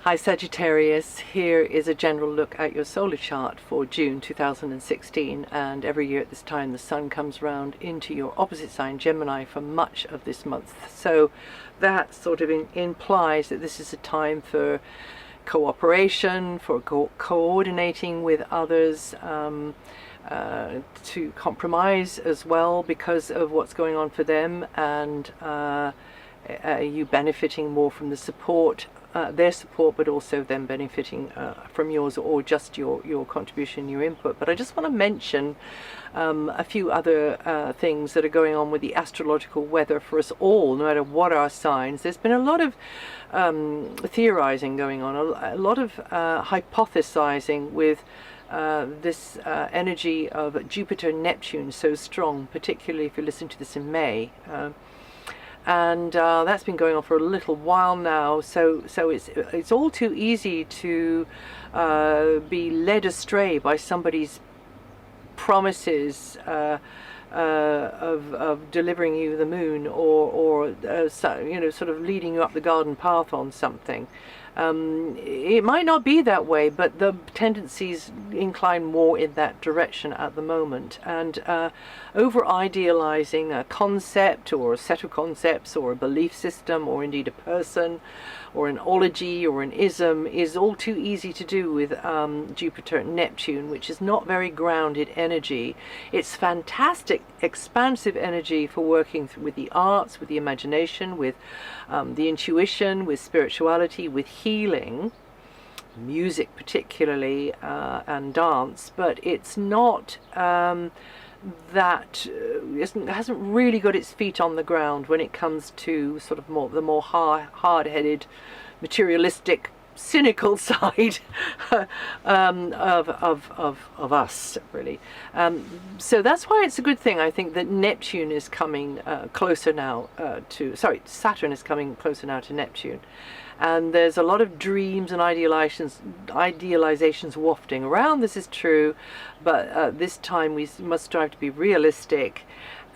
Hi Sagittarius, here is a general look at your solar chart for June 2016, and every year at this time the Sun comes round into your opposite sign Gemini for much of this month. So that sort of implies that this is a time for cooperation, for coordinating with others, to compromise as well because of what's going on for them, and you benefiting more from the support, their support, but also them benefiting from yours, or just your contribution, your input. But I just want to mention a few other things that are going on with the astrological weather for us all, no matter what our signs. There's been a lot of theorizing going on, a lot of hypothesizing with this energy of Jupiter and Neptune so strong, particularly if you listen to this in May. And that's been going on for a little while now, so it's all too easy to be led astray by somebody's promises of delivering you the moon, or sort of leading you up the garden path on something. It might not be that way, but the tendencies incline more in that direction at the moment. And over idealizing a concept or a set of concepts or a belief system or indeed a person or an ology or an ism is all too easy to do with Jupiter and Neptune, which is not very grounded energy. It's fantastic expansive energy for working with the arts, with the imagination, with the intuition, with spirituality, with healing, music particularly, and dance. But it's not hasn't really got its feet on the ground when it comes to sort of the more hard-headed, materialistic, cynical side of us, really. So that's why it's a good thing, I think, that Neptune is coming closer now Saturn is coming closer now to Neptune. And there's a lot of dreams and idealizations wafting around. This is true, but this time we must strive to be realistic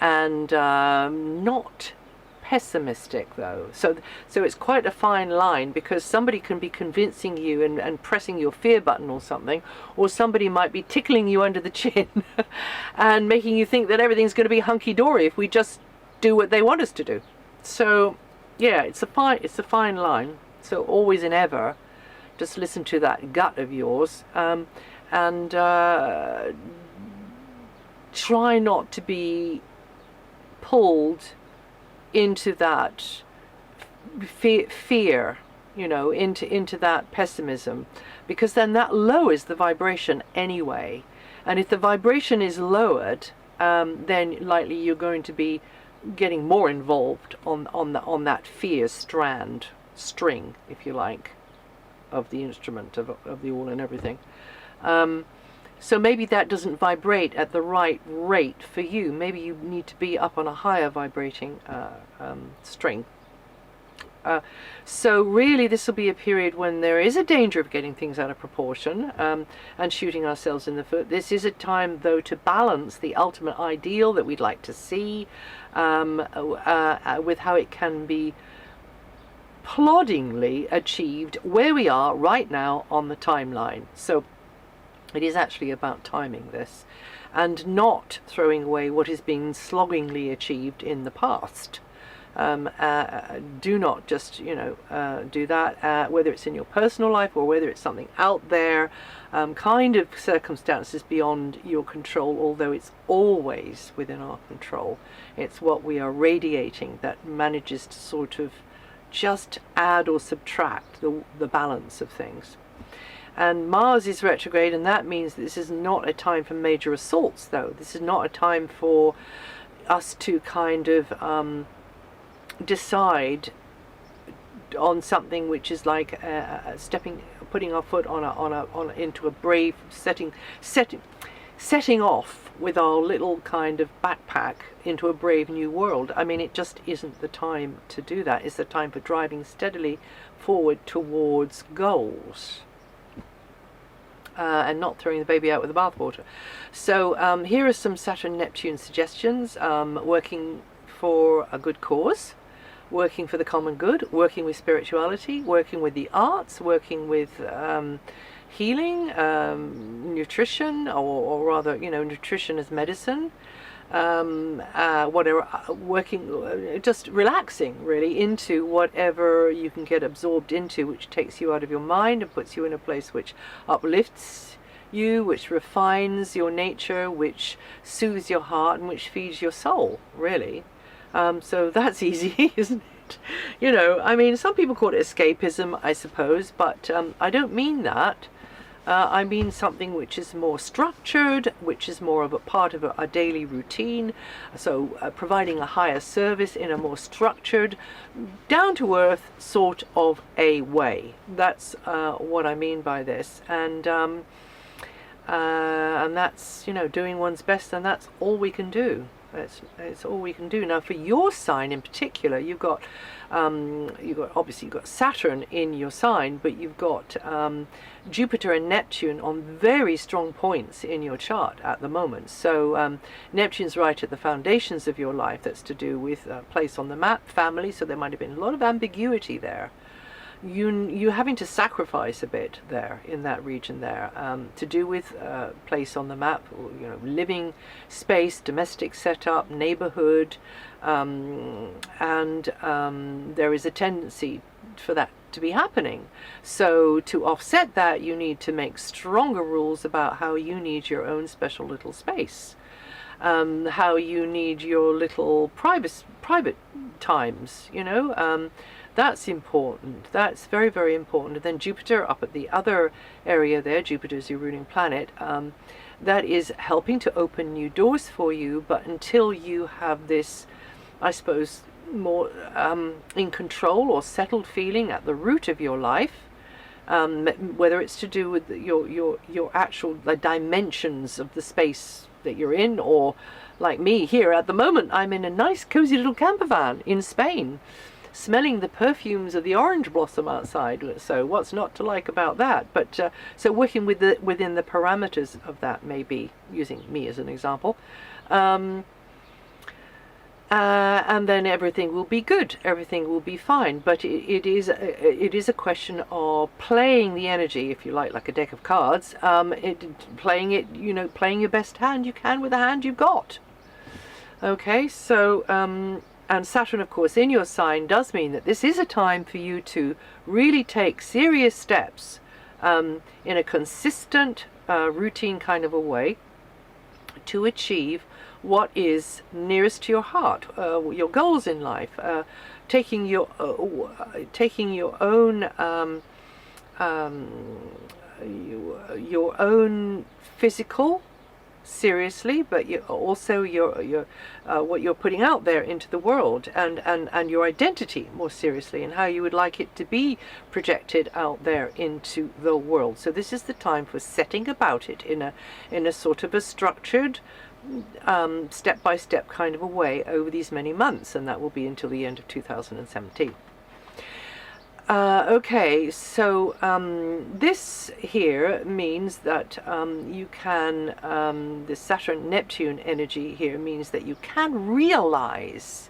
and not pessimistic, though. So it's quite a fine line, because somebody can be convincing you and pressing your fear button or something, or somebody might be tickling you under the chin and making you think that everything's going to be hunky-dory if we just do what they want us to do. So yeah, it's a fine line. So always and ever, just listen to that gut of yours, and try not to be pulled into that fear, into that pessimism, because then that lowers the vibration anyway. And if the vibration is lowered, then likely you're going to be getting more involved on that fear string, if you like, of the instrument, of the all and everything. So maybe that doesn't vibrate at the right rate for you. Maybe you need to be up on a higher vibrating string. So really this will be a period when there is a danger of getting things out of proportion and shooting ourselves in the foot. This is a time, though, to balance the ultimate ideal that we'd like to see with how it can be ploddingly achieved where we are right now on the timeline. So it is actually about timing this and not throwing away what is being sloggingly achieved in the past. Do not just do that, whether it's in your personal life or whether it's something out there, kind of circumstances beyond your control, although it's always within our control. It's what we are radiating that manages to sort of just add or subtract the balance of things. And Mars is retrograde, and that means that this is not a time for major assaults, though. This is not a time for us to kind of decide on something which is like putting our foot into a brave setting off with our little kind of backpack into a brave new world. I mean, it just isn't the time to do that. It's the time for driving steadily forward towards goals, and not throwing the baby out with the bathwater. So here are some Saturn-Neptune suggestions, working for a good cause, working for the common good, working with spirituality, working with the arts, working with healing, nutrition, or rather, nutrition as medicine, whatever, working, just relaxing really into whatever you can get absorbed into, which takes you out of your mind and puts you in a place which uplifts you, which refines your nature, which soothes your heart, and which feeds your soul, really. So that's easy, isn't it? I mean, some people call it escapism, I suppose, but I don't mean that. I mean something which is more structured, which is more of a part of a daily routine. So providing a higher service in a more structured, down-to-earth sort of a way. That's what I mean by this. And that's, doing one's best, and that's all we can do. It's all we can do. Now, for your sign in particular, you've got Saturn in your sign, but you've got Jupiter and Neptune on very strong points in your chart at the moment. So Neptune's right at the foundations of your life. That's to do with place on the map, family. So there might have been a lot of ambiguity there. You having to sacrifice a bit there in that region there, to do with place on the map, living space, domestic setup, neighborhood, and there is a tendency for that to be happening. So to offset that, you need to make stronger rules about how you need your own special little space, how you need your little private times, That's important. That's very, very important. And then Jupiter up at the other area there, Jupiter is your ruling planet, that is helping to open new doors for you. But until you have this, I suppose, more in control or settled feeling at the root of your life, whether it's to do with your actual dimensions of the space that you're in, or like me here at the moment, I'm in a nice cozy little camper van in Spain, smelling the perfumes of the orange blossom outside. So what's not to like about that? But so working within the parameters of that, maybe using me as an example, and then everything will be good. Everything will be fine. But it is a question of playing the energy, if you like a deck of cards. Playing your best hand you can with the hand you've got. Okay, so. And Saturn, of course, in your sign does mean that this is a time for you to really take serious steps in a consistent, routine kind of a way to achieve what is nearest to your heart, your goals in life, taking your own physical seriously, but also your what you're putting out there into the world, and your identity more seriously, and how you would like it to be projected out there into the world. So this is the time for setting about it in a sort of a structured, step-by-step kind of a way over these many months, and that will be until the end of 2017. Okay, so this here means that you can, the Saturn-Neptune energy here means that you can realize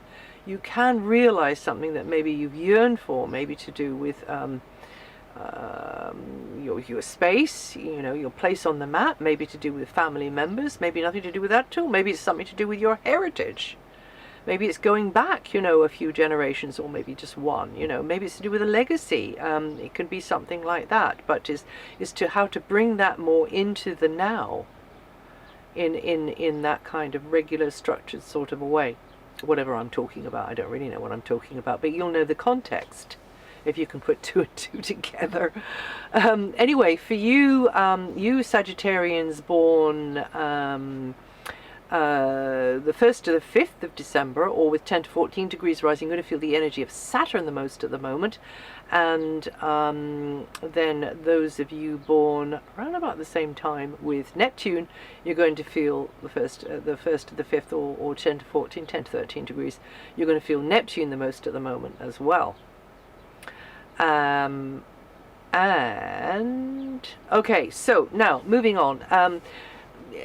something that maybe you've yearned for, maybe to do with your space, your place on the map, maybe to do with family members, maybe nothing to do with that at all, maybe it's something to do with your heritage. Maybe it's going back, a few generations, or maybe just one, maybe it's to do with a legacy. It can be something like that, but is to how to bring that more into the now in that kind of regular, structured sort of a way. Whatever I'm talking about, I don't really know what I'm talking about, but you'll know the context if you can put two and two together. Anyway, for you, you Sagittarians born the 1st to the 5th of December, or with 10 to 14 degrees rising, you're going to feel the energy of Saturn the most at the moment. And then those of you born around about the same time with Neptune, you're going to feel the 1st to the 5th, or 10 to 14, 10 to 13 degrees, you're going to feel Neptune the most at the moment as well. And okay, so now moving on.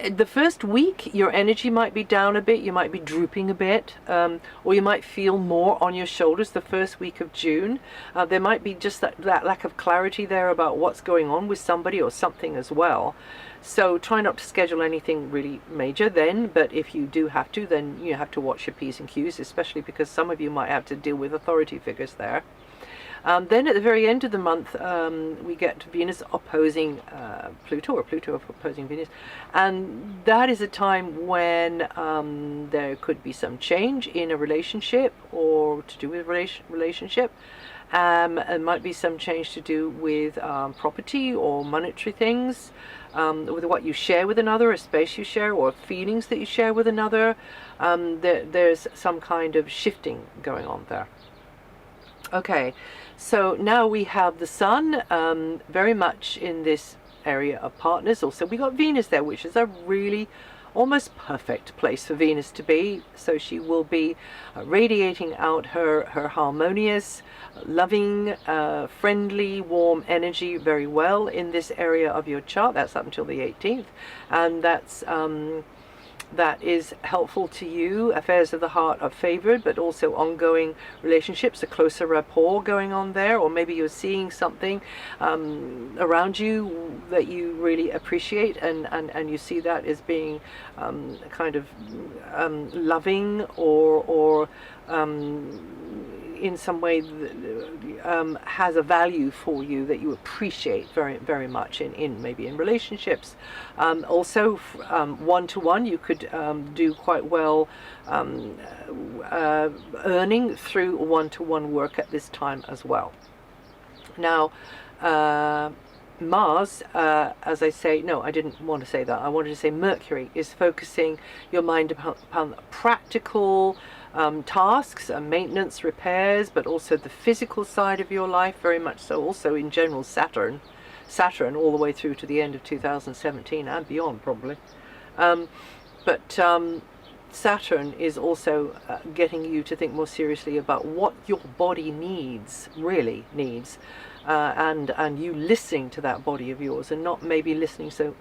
the first week your energy might be down a bit, you might be drooping a bit, or you might feel more on your shoulders the first week of June. There might be just that lack of clarity there about what's going on with somebody or something as well. So try not to schedule anything really major then, but if you do have to, then you have to watch your P's and Q's, especially because some of you might have to deal with authority figures there. Then at the very end of the month, we get Venus opposing Pluto, or Pluto opposing Venus, and that is a time when there could be some change in a relationship or to do with relationship. It might be some change to do with property or monetary things, with what you share with another, a space you share, or feelings that you share with another. There's some kind of shifting going on there. Okay, so now we have the Sun very much in this area of partners. Also, we got Venus there, which is a really almost perfect place for Venus to be. So she will be radiating out her harmonious, loving, friendly, warm energy very well in this area of your chart. That's up until the 18th, and that is helpful to you. Affairs of the heart are favored, but also ongoing relationships, a closer rapport going on there, or maybe you're seeing something around you that you really appreciate, and you see that as being kind of loving, or in some way has a value for you that you appreciate very, very much in maybe in relationships. Also, one-to-one, you could do quite well earning through one-to-one work at this time as well. Now, Mars, as I say, no, I didn't want to say that. I wanted to say Mercury is focusing your mind upon practical tasks and maintenance, repairs, but also the physical side of your life, very much so. Also in general, Saturn all the way through to the end of 2017 and beyond probably. But Saturn is also getting you to think more seriously about what your body needs, really needs, and you listening to that body of yours, and not maybe listening so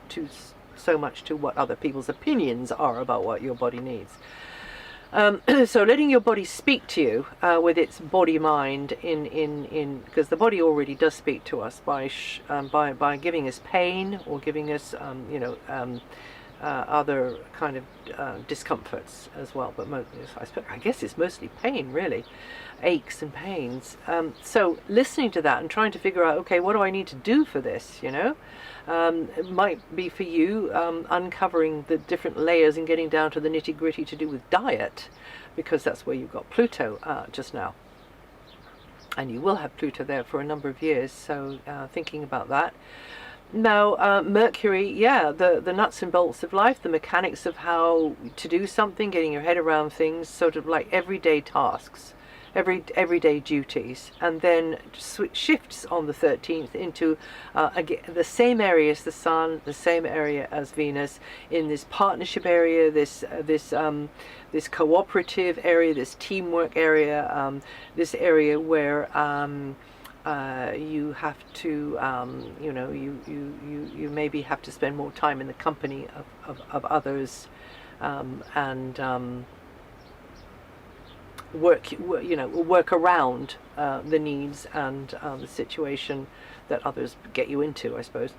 much to what other people's opinions are about what your body needs. So letting your body speak to you with its body mind in because the body already does speak to us by giving us pain, or giving us other kind of discomforts as well, but I guess it's mostly pain, really, aches and pains. So listening to that and trying to figure out, okay, what do I need to do for this, it might be for you uncovering the different layers and getting down to the nitty-gritty to do with diet, because that's where you've got Pluto just now, and you will have Pluto there for a number of years, so thinking about that. Now, Mercury, yeah, the nuts and bolts of life, the mechanics of how to do something, getting your head around things, sort of like everyday tasks, everyday duties, and then shifts on the 13th into again, the same area as the Sun, the same area as Venus, in this partnership area, this cooperative area, this teamwork area, this area where you have to, you maybe have to spend more time in the company of others, and work around the needs and the situation that others get you into, I suppose.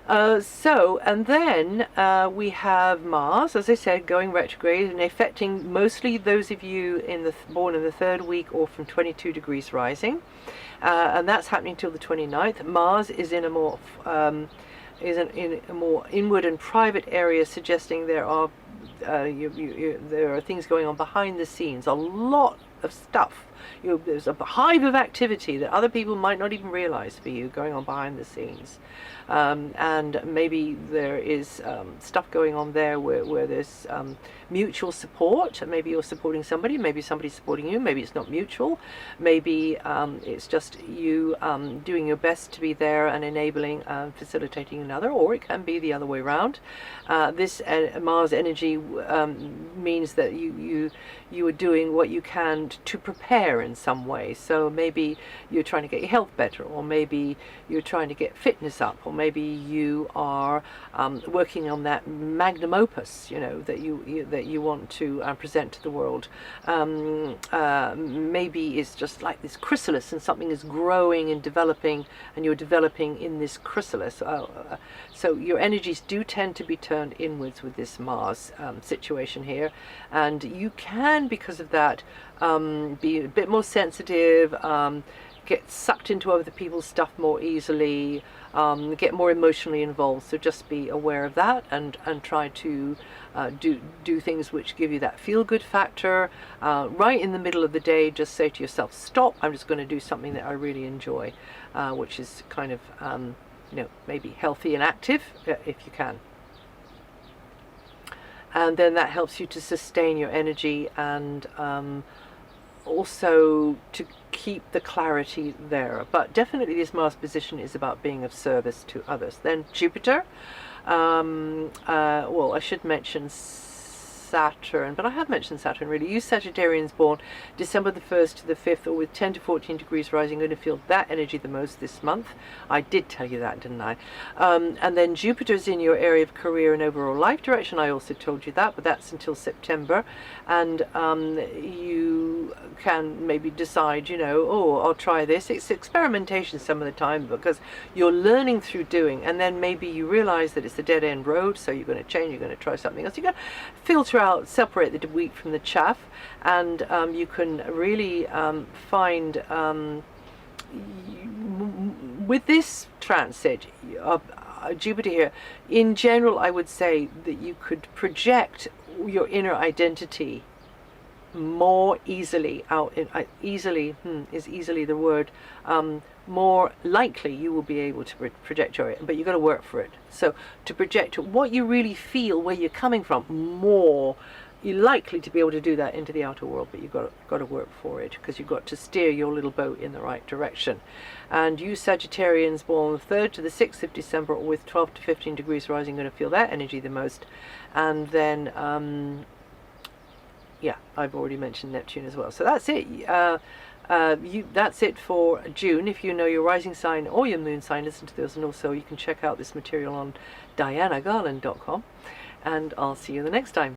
And then we have Mars, as I said, going retrograde and affecting mostly those of you born in the third week or from 22 degrees rising, and that's happening till the 29th. Mars is in a more in a more inward and private area, suggesting there are things going on behind the scenes, a lot of stuff. There's a hive of activity that other people might not even realize for you going on behind the scenes, and maybe there is stuff going on there where there's mutual support. Maybe you're supporting somebody, maybe somebody's supporting you, maybe it's not mutual, maybe it's just you doing your best to be there and enabling and facilitating another, or it can be the other way around. This Mars energy means that you are doing what you can want to prepare in some way. So maybe you're trying to get your health better, or maybe you're trying to get fitness up, or maybe you are working on that magnum opus, you know, that you want to present to the world. Maybe it's just like this chrysalis, and something is growing and developing, and you're developing in this chrysalis. So your energies do tend to be turned inwards with this Mars situation here, and you can, because of that, be a bit more sensitive, get sucked into other people's stuff more easily, get more emotionally involved. So just be aware of that, and try to do things which give you that feel-good factor. Right in the middle of the day, just say to yourself, stop, I'm just going to do something that I really enjoy, which is kind of you know, maybe healthy and active, if you can. And then that helps you to sustain your energy, and also to keep the clarity there. But definitely this Mars position is about being of service to others. Then Jupiter, well, I should mention Saturn, but I have mentioned Saturn really. You Sagittarians born December the 1st to the 5th, or with 10 to 14 degrees rising, going to feel that energy the most this month. I did tell you that, didn't I? And then Jupiter's in your area of career and overall life direction. I also told you that, but that's until September. And you can maybe decide, you know, oh, I'll try this. It's experimentation some of the time, because you're learning through doing, and then maybe you realize that it's a dead-end road, so you're going to change, you're going to try something else. You're going to filter out, separate the wheat from the chaff, and you can really find, with this transit of Jupiter here, in general, I would say that you could project your inner identity more easily out in, easily is easily the word, more likely you will be able to project your, but you've got to work for it. So to project what you really feel, where you're coming from, more you're likely to be able to do that into the outer world, but you've got to work for it, because you've got to steer your little boat in the right direction. And you Sagittarians born the 3rd to the 6th of December, with 12 to 15 degrees rising, going to feel that energy the most. And then yeah, I've already mentioned Neptune as well. So that's it. That's it for June. If you know your rising sign or your moon sign, listen to those, and also you can check out this material on DianaGarland.com. And I'll see you the next time.